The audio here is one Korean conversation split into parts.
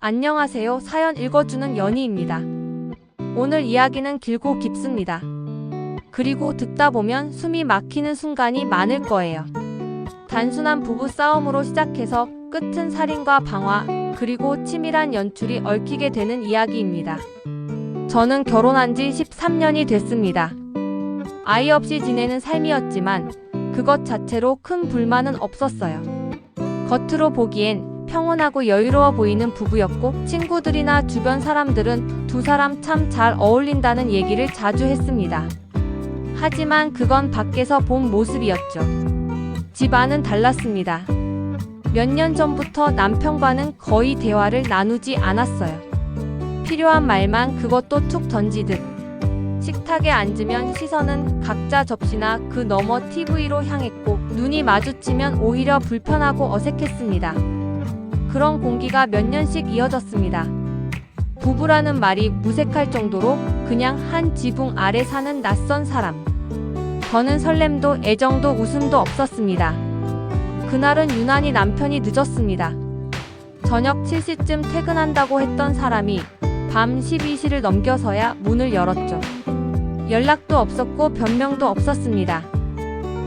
안녕하세요. 사연 읽어주는 연희입니다. 오늘 이야기는 길고 깊습니다. 그리고 듣다 보면 숨이 막히는 순간이 많을 거예요. 단순한 부부 싸움으로 시작해서 끝은 살인과 방화, 그리고 치밀한 연출이 얽히게 되는 이야기입니다. 저는 결혼한 지 13년이 됐습니다. 아이 없이 지내는 삶이었지만 그것 자체로 큰 불만은 없었어요. 겉으로 보기엔 평온하고 여유로워 보이는 부부였고, 친구들이나 주변 사람들은 두 사람 참 잘 어울린다는 얘기를 자주 했습니다. 하지만 그건 밖에서 본 모습이었죠. 집 안은 달랐습니다. 몇 년 전부터 남편과는 거의 대화를 나누지 않았어요. 필요한 말만 그것도 툭 던지듯. 식탁에 앉으면 시선은 각자 접시나 그 너머 TV로 향했고, 눈이 마주치면 오히려 불편하고 어색했습니다. 그런 공기가 몇 년씩 이어졌습니다. 부부라는 말이 무색할 정도로 그냥 한 지붕 아래 사는 낯선 사람. 저는 설렘도 애정도 웃음도 없었습니다. 그날은 유난히 남편이 늦었습니다. 저녁 7시쯤 퇴근한다고 했던 사람이 밤 12시를 넘겨서야 문을 열었죠. 연락도 없었고 변명도 없었습니다.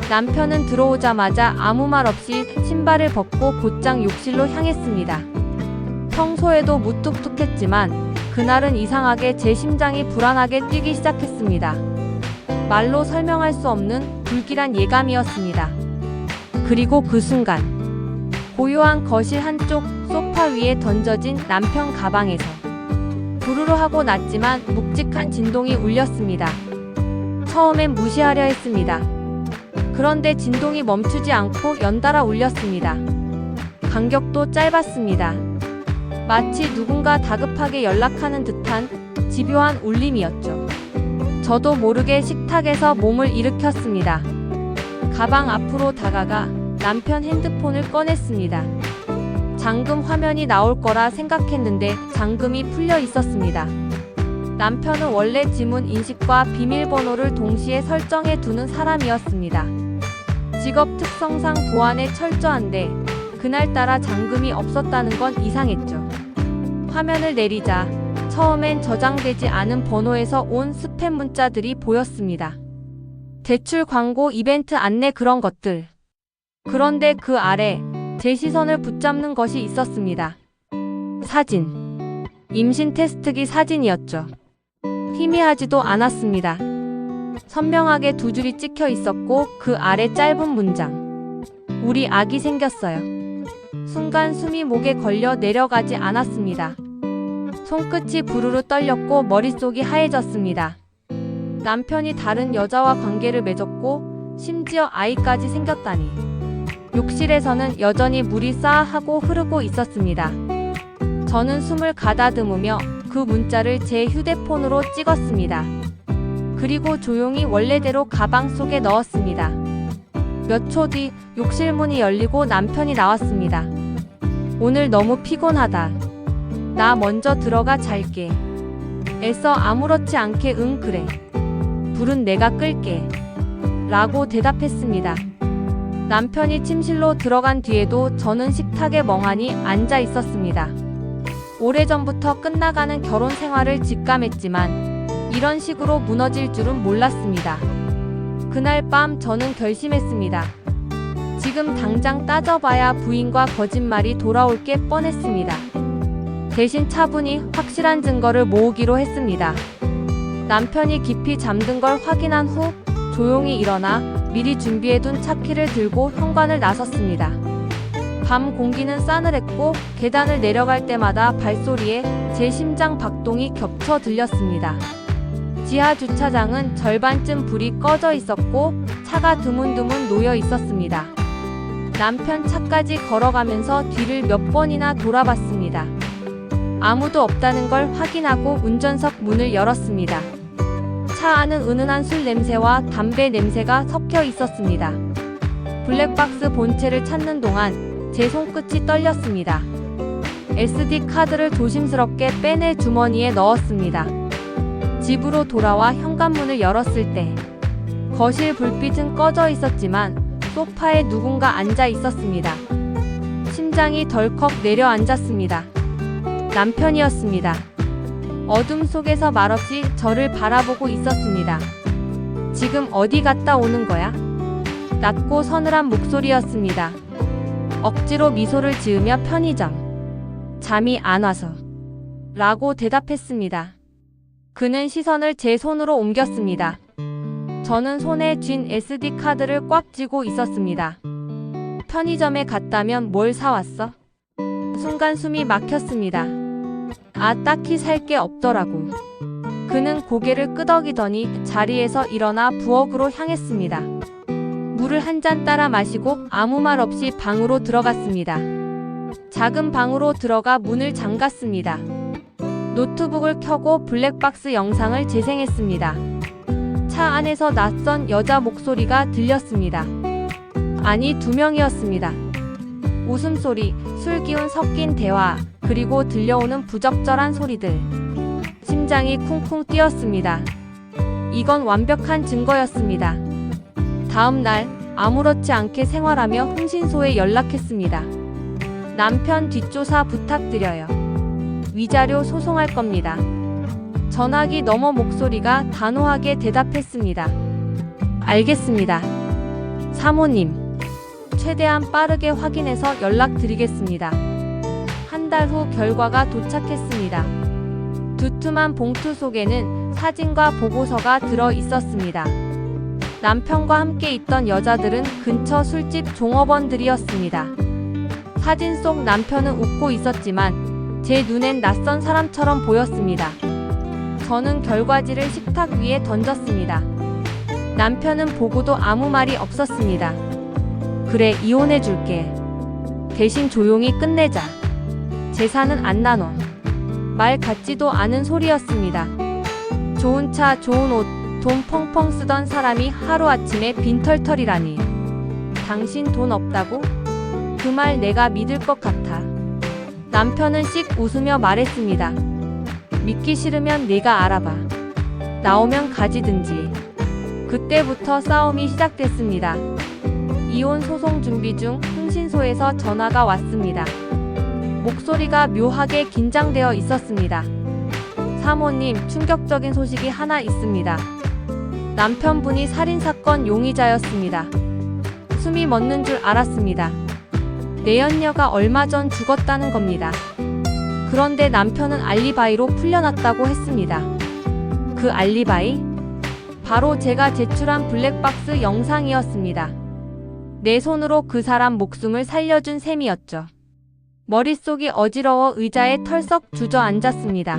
남편은 들어오자마자 아무 말 없이 신발을 벗고 곧장 욕실로 향했습니다. 평소에도 무뚝뚝했지만 그날은 이상하게 제 심장이 불안하게 뛰기 시작했습니다. 말로 설명할 수 없는 불길한 예감이었습니다. 그리고 그 순간, 고요한 거실 한쪽 소파 위에 던져진 남편 가방에서 부르르 하고 났지만 묵직한 진동이 울렸습니다. 처음엔 무시하려 했습니다. 그런데 진동이 멈추지 않고 연달아 울렸습니다. 간격도 짧았습니다. 마치 누군가 다급하게 연락하는 듯한 집요한 울림이었죠. 저도 모르게 식탁에서 몸을 일으켰습니다. 가방 앞으로 다가가 남편 핸드폰을 꺼냈습니다. 잠금 화면이 나올 거라 생각했는데 잠금이 풀려 있었습니다. 남편은 원래 지문 인식과 비밀번호를 동시에 설정해 두는 사람이었습니다. 직업 특성상 보안에 철저한데 그날따라 잠금이 없었다는 건 이상했죠. 화면을 내리자 처음엔 저장되지 않은 번호에서 온 스팸 문자들이 보였습니다. 대출 광고, 이벤트 안내, 그런 것들. 그런데 그 아래 제 시선을 붙잡는 것이 있었습니다. 사진. 임신 테스트기 사진이었죠. 희미하지도 않았습니다. 선명하게 두 줄이 찍혀 있었고 그 아래 짧은 문장. 우리 아기 생겼어요. 순간 숨이 목에 걸려 내려가지 않았습니다. 손끝이 부르르 떨렸고 머릿속이 하얘졌습니다. 남편이 다른 여자와 관계를 맺었고 심지어 아이까지 생겼다니. 욕실에서는 여전히 물이 싸하고 흐르고 있었습니다. 저는 숨을 가다듬으며 그 문자를 제 휴대폰으로 찍었습니다. 그리고 조용히 원래대로 가방 속에 넣었습니다. 몇 초 뒤 욕실 문이 열리고 남편이 나왔습니다. 오늘 너무 피곤하다. 나 먼저 들어가 잘게. 애써 아무렇지 않게 응 그래. 불은 내가 끌게. 라고 대답했습니다. 남편이 침실로 들어간 뒤에도 저는 식탁에 멍하니 앉아 있었습니다. 오래전부터 끝나가는 결혼 생활을 직감했지만 이런 식으로 무너질 줄은 몰랐습니다. 그날 밤 저는 결심했습니다. 지금 당장 따져봐야 부인과 거짓말이 돌아올 게 뻔했습니다. 대신 차분히 확실한 증거를 모으기로 했습니다. 남편이 깊이 잠든 걸 확인한 후 조용히 일어나 미리 준비해둔 차키를 들고 현관을 나섰습니다. 밤 공기는 싸늘했고 계단을 내려갈 때마다 발소리에 제 심장 박동이 겹쳐 들렸습니다. 지하 주차장은 절반쯤 불이 꺼져 있었고 차가 드문드문 놓여 있었습니다. 남편 차까지 걸어가면서 뒤를 몇 번이나 돌아봤습니다. 아무도 없다는 걸 확인하고 운전석 문을 열었습니다. 차 안은 은은한 술 냄새와 담배 냄새가 섞여 있었습니다. 블랙박스 본체를 찾는 동안 제 손끝이 떨렸습니다. SD 카드를 조심스럽게 빼내 주머니에 넣었습니다. 집으로 돌아와 현관문을 열었을 때 거실 불빛은 꺼져 있었지만 소파에 누군가 앉아 있었습니다. 심장이 덜컥 내려앉았습니다. 남편이었습니다. 어둠 속에서 말없이 저를 바라보고 있었습니다. 지금 어디 갔다 오는 거야? 낮고 서늘한 목소리였습니다. 억지로 미소를 지으며 편의점. 잠이 안 와서. 라고 대답했습니다. 그는 시선을 제 손으로 옮겼습니다. 저는 손에 쥔 SD 카드를 꽉 쥐고 있었습니다. 편의점에 갔다면 뭘 사왔어? 순간 숨이 막혔습니다. 아, 딱히 살 게 없더라고. 그는 고개를 끄덕이더니 자리에서 일어나 부엌으로 향했습니다. 물을 한 잔 따라 마시고 아무 말 없이 방으로 들어갔습니다. 작은 방으로 들어가 문을 잠갔습니다. 노트북을 켜고 블랙박스 영상을 재생했습니다. 차 안에서 낯선 여자 목소리가 들렸습니다. 아니, 2명이었습니다. 웃음소리, 술기운 섞인 대화, 그리고 들려오는 부적절한 소리들. 심장이 쿵쿵 뛰었습니다. 이건 완벽한 증거였습니다. 다음 날 아무렇지 않게 생활하며 흥신소에 연락했습니다. 남편 뒷조사 부탁드려요. 위자료 소송할 겁니다. 전화기 너머 목소리가 단호하게 대답했습니다. 알겠습니다. 사모님. 최대한 빠르게 확인해서 연락드리겠습니다. 한 달 후 결과가 도착했습니다. 두툼한 봉투 속에는 사진과 보고서가 들어 있었습니다. 남편과 함께 있던 여자들은 근처 술집 종업원들이었습니다. 사진 속 남편은 웃고 있었지만 제 눈엔 낯선 사람처럼 보였습니다. 저는 결과지를 식탁 위에 던졌습니다. 남편은 보고도 아무 말이 없었습니다. 그래, 이혼해줄게. 대신 조용히 끝내자. 재산은 안 나눠. 말 같지도 않은 소리였습니다. 좋은 차, 좋은 옷, 돈 펑펑 쓰던 사람이 하루아침에 빈털털이라니. 당신 돈 없다고? 그 말 내가 믿을 것 같아. 남편은 씩 웃으며 말했습니다. 믿기 싫으면 네가 알아봐. 나오면 가지든지. 그때부터 싸움이 시작됐습니다. 이혼 소송 준비 중 흥신소에서 전화가 왔습니다. 목소리가 묘하게 긴장되어 있었습니다. 사모님, 충격적인 소식이 하나 있습니다. 남편분이 살인사건 용의자였습니다. 숨이 멎는 줄 알았습니다. 내연녀가 얼마 전 죽었다는 겁니다. 그런데 남편은 알리바이로 풀려났다고 했습니다. 그 알리바이? 바로 제가 제출한 블랙박스 영상이었습니다. 내 손으로 그 사람 목숨을 살려준 셈이었죠. 머릿속이 어지러워 의자에 털썩 주저앉았습니다.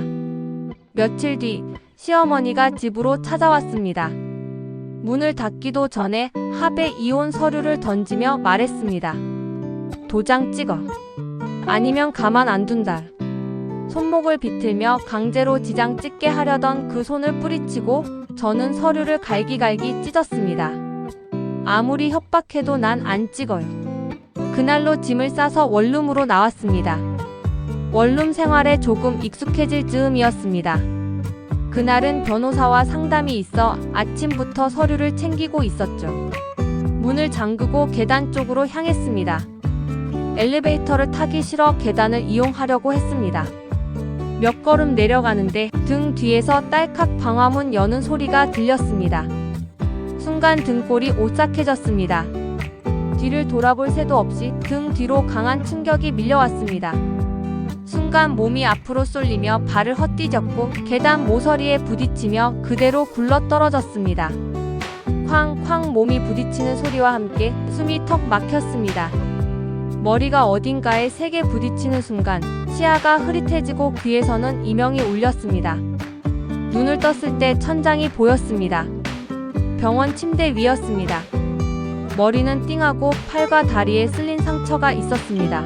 며칠 뒤 시어머니가 집으로 찾아왔습니다. 문을 닫기도 전에 합의 이혼 서류를 던지며 말했습니다. 도장 찍어. 아니면 가만 안 둔다. 손목을 비틀며 강제로 지장 찍게 하려던 그 손을 뿌리치고 저는 서류를 갈기갈기 찢었습니다. 아무리 협박해도 난 안 찍어요. 그날로 짐을 싸서 원룸으로 나왔습니다. 원룸 생활에 조금 익숙해질 즈음이었습니다. 그날은 변호사와 상담이 있어 아침부터 서류를 챙기고 있었죠. 문을 잠그고 계단 쪽으로 향했습니다. 엘리베이터를 타기 싫어 계단을 이용하려고 했습니다. 몇 걸음 내려가는데 등 뒤에서 딸칵 방화문 여는 소리가 들렸습니다. 순간 등골이 오싹해졌습니다. 뒤를 돌아볼 새도 없이 등 뒤로 강한 충격이 밀려왔습니다. 순간 몸이 앞으로 쏠리며 발을 헛디뎠고 계단 모서리에 부딪히며 그대로 굴러떨어졌습니다. 쾅쾅 몸이 부딪히는 소리와 함께 숨이 턱 막혔습니다. 머리가 어딘가에 세게 부딪히는 순간 시야가 흐릿해지고 귀에서는 이명이 울렸습니다. 눈을 떴을 때 천장이 보였습니다. 병원 침대 위였습니다. 머리는 띵하고 팔과 다리에 쓸린 상처가 있었습니다.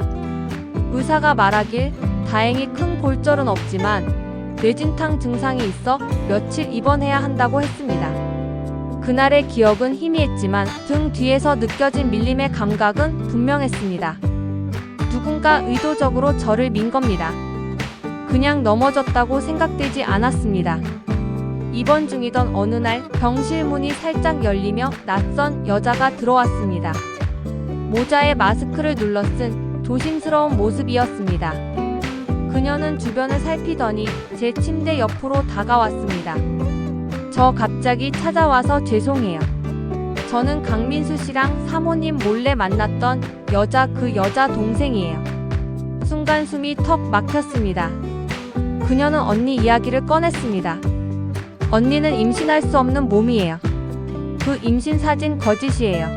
의사가 말하길 다행히 큰 골절은 없지만 뇌진탕 증상이 있어 며칠 입원해야 한다고 했습니다. 그날의 기억은 희미했지만 등 뒤에서 느껴진 밀림의 감각은 분명했습니다. 누군가 의도적으로 저를 민 겁니다. 그냥 넘어졌다고 생각되지 않았습니다. 입원 중이던 어느 날 병실 문이 살짝 열리며 낯선 여자가 들어왔습니다. 모자에 마스크를 눌러 쓴 조심스러운 모습이었습니다. 그녀는 주변을 살피더니 제 침대 옆으로 다가왔습니다. 저 갑자기 찾아와서 죄송해요. 저는 강민수 씨랑 사모님 몰래 만났던 그 여자 동생이에요. 순간 숨이 턱 막혔습니다. 그녀는 언니 이야기를 꺼냈습니다. 언니는 임신할 수 없는 몸이에요. 그 임신 사진 거짓이에요.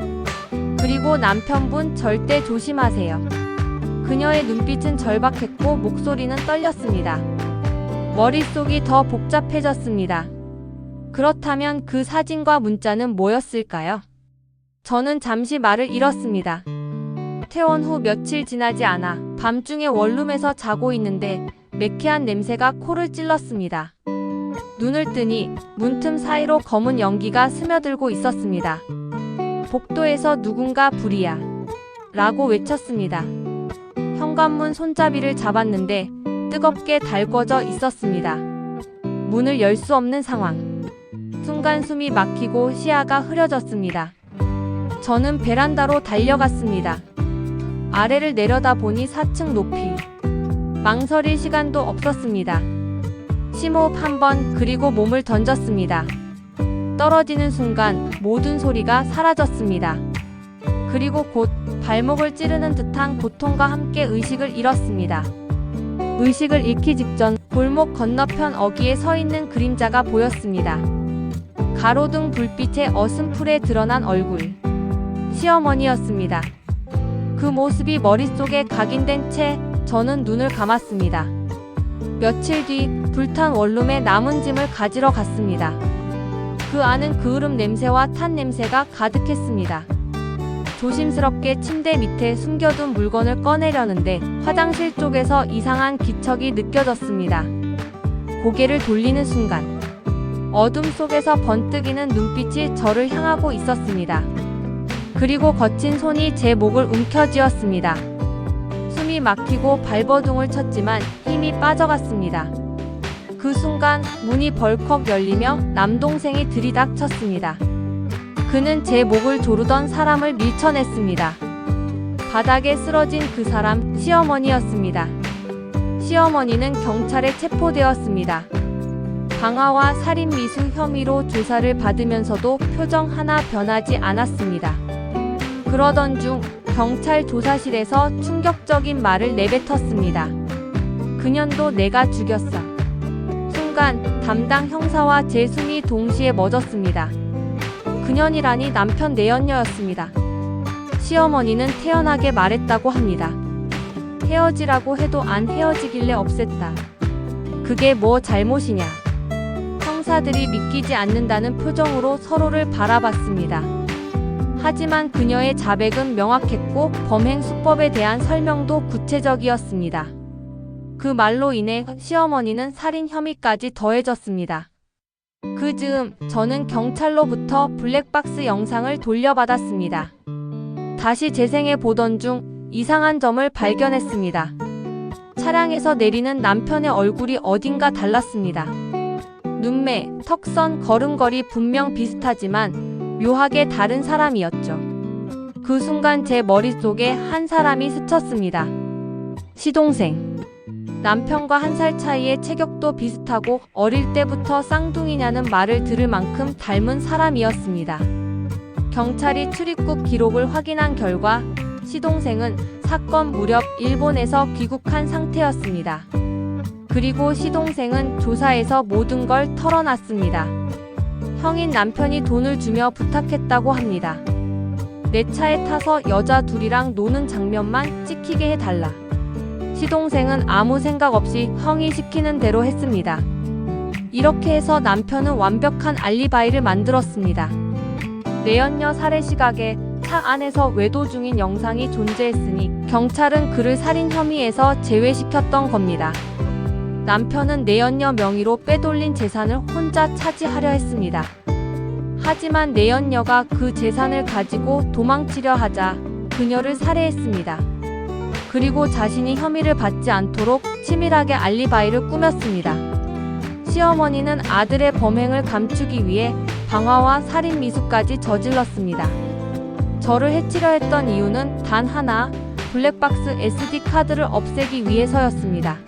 그리고 남편분 절대 조심하세요. 그녀의 눈빛은 절박했고 목소리는 떨렸습니다. 머릿속이 더 복잡해졌습니다. 그렇다면 그 사진과 문자는 뭐였을까요? 저는 잠시 말을 잃었습니다. 퇴원 후 며칠 지나지 않아 밤중에 원룸에서 자고 있는데 매캐한 냄새가 코를 찔렀습니다. 눈을 뜨니 문틈 사이로 검은 연기가 스며들고 있었습니다. 복도에서 누군가 불이야 라고 외쳤습니다. 현관문 손잡이를 잡았는데 뜨겁게 달궈져 있었습니다. 문을 열 수 없는 상황. 순간 숨이 막히고 시야가 흐려졌습니다. 저는 베란다로 달려갔습니다. 아래를 내려다보니 4층 높이. 망설일 시간도 없었습니다. 심호흡 한 번, 그리고 몸을 던졌습니다. 떨어지는 순간 모든 소리가 사라졌습니다. 그리고 곧 발목을 찌르는 듯한 고통과 함께 의식을 잃었습니다. 의식을 잃기 직전 골목 건너편 어귀에 서 있는 그림자가 보였습니다. 가로등 불빛에 어슴풀에 드러난 얼굴. 시어머니였습니다. 그 모습이 머릿속에 각인된 채 저는 눈을 감았습니다. 며칠 뒤 불탄 원룸에 남은 짐을 가지러 갔습니다. 그 안은 그을음 냄새와 탄 냄새가 가득했습니다. 조심스럽게 침대 밑에 숨겨둔 물건을 꺼내려는데 화장실 쪽에서 이상한 기척이 느껴졌습니다. 고개를 돌리는 순간 어둠 속에서 번뜩이는 눈빛이 저를 향하고 있었습니다. 그리고 거친 손이 제 목을 움켜쥐었습니다. 숨이 막히고 발버둥을 쳤지만 힘이 빠져갔습니다. 그 순간 문이 벌컥 열리며 남동생이 들이닥쳤습니다. 그는 제 목을 조르던 사람을 밀쳐냈습니다. 바닥에 쓰러진 그 사람, 시어머니였습니다. 시어머니는 경찰에 체포되었습니다. 방화와 살인미수 혐의로 조사를 받으면서도 표정 하나 변하지 않았습니다. 그러던 중 경찰 조사실에서 충격적인 말을 내뱉었습니다. 그년도 내가 죽였어. 순간 담당 형사와 제 숨이 동시에 멎었습니다. 그년이라니 남편 내연녀였습니다. 시어머니는 태연하게 말했다고 합니다. 헤어지라고 해도 안 헤어지길래 없앴다. 그게 뭐 잘못이냐. 형사들이 믿기지 않는다는 표정으로 서로를 바라봤습니다. 하지만 그녀의 자백은 명확했고 범행 수법에 대한 설명도 구체적이었습니다. 그 말로 인해 시어머니는 살인 혐의까지 더해졌습니다. 그 즈음 저는 경찰로부터 블랙박스 영상을 돌려받았습니다. 다시 재생해 보던 중 이상한 점을 발견했습니다. 차량에서 내리는 남편의 얼굴이 어딘가 달랐습니다. 눈매, 턱선, 걸음걸이 분명 비슷하지만 묘하게 다른 사람이었죠. 그 순간 제 머릿속에 한 사람이 스쳤습니다. 시동생. 남편과 1살 차이의 체격도 비슷하고 어릴 때부터 쌍둥이냐는 말을 들을 만큼 닮은 사람이었습니다. 경찰이 출입국 기록을 확인한 결과 시동생은 사건 무렵 일본에서 귀국한 상태였습니다. 그리고 시동생은 조사에서 모든 걸 털어놨습니다. 형인 남편이 돈을 주며 부탁했다고 합니다. 내 차에 타서 여자 둘이랑 노는 장면만 찍히게 해달라. 시동생은 아무 생각 없이 형이 시키는 대로 했습니다. 이렇게 해서 남편은 완벽한 알리바이를 만들었습니다. 내연녀 살해 시각에 차 안에서 외도 중인 영상이 존재했으니 경찰은 그를 살인 혐의에서 제외시켰던 겁니다. 남편은 내연녀 명의로 빼돌린 재산을 혼자 차지하려 했습니다. 하지만 내연녀가 그 재산을 가지고 도망치려 하자 그녀를 살해했습니다. 그리고 자신이 혐의를 받지 않도록 치밀하게 알리바이를 꾸몄습니다. 시어머니는 아들의 범행을 감추기 위해 방화와 살인 미수까지 저질렀습니다. 저를 해치려 했던 이유는 단 하나, 블랙박스 SD 카드를 없애기 위해서였습니다.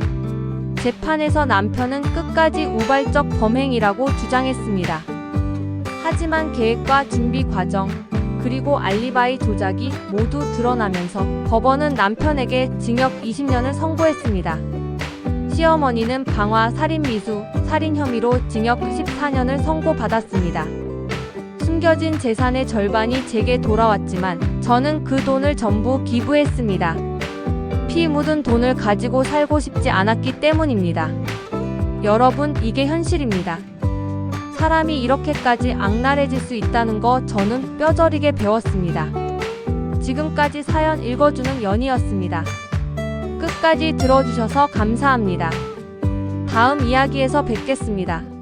재판에서 남편은 끝까지 우발적 범행이라고 주장했습니다. 하지만 계획과 준비 과정, 그리고 알리바이 조작이 모두 드러나면서 법원은 남편에게 징역 20년을 선고했습니다. 시어머니는 방화 살인미수, 살인 혐의로 징역 14년을 선고받았습니다. 숨겨진 재산의 절반이 제게 돌아왔지만 저는 그 돈을 전부 기부했습니다. 피 묻은 돈을 가지고 살고 싶지 않았기 때문입니다. 여러분, 이게 현실입니다. 사람이 이렇게까지 악랄해질 수 있다는 거 저는 뼈저리게 배웠습니다. 지금까지 사연 읽어주는 연희였습니다. 끝까지 들어주셔서 감사합니다. 다음 이야기에서 뵙겠습니다.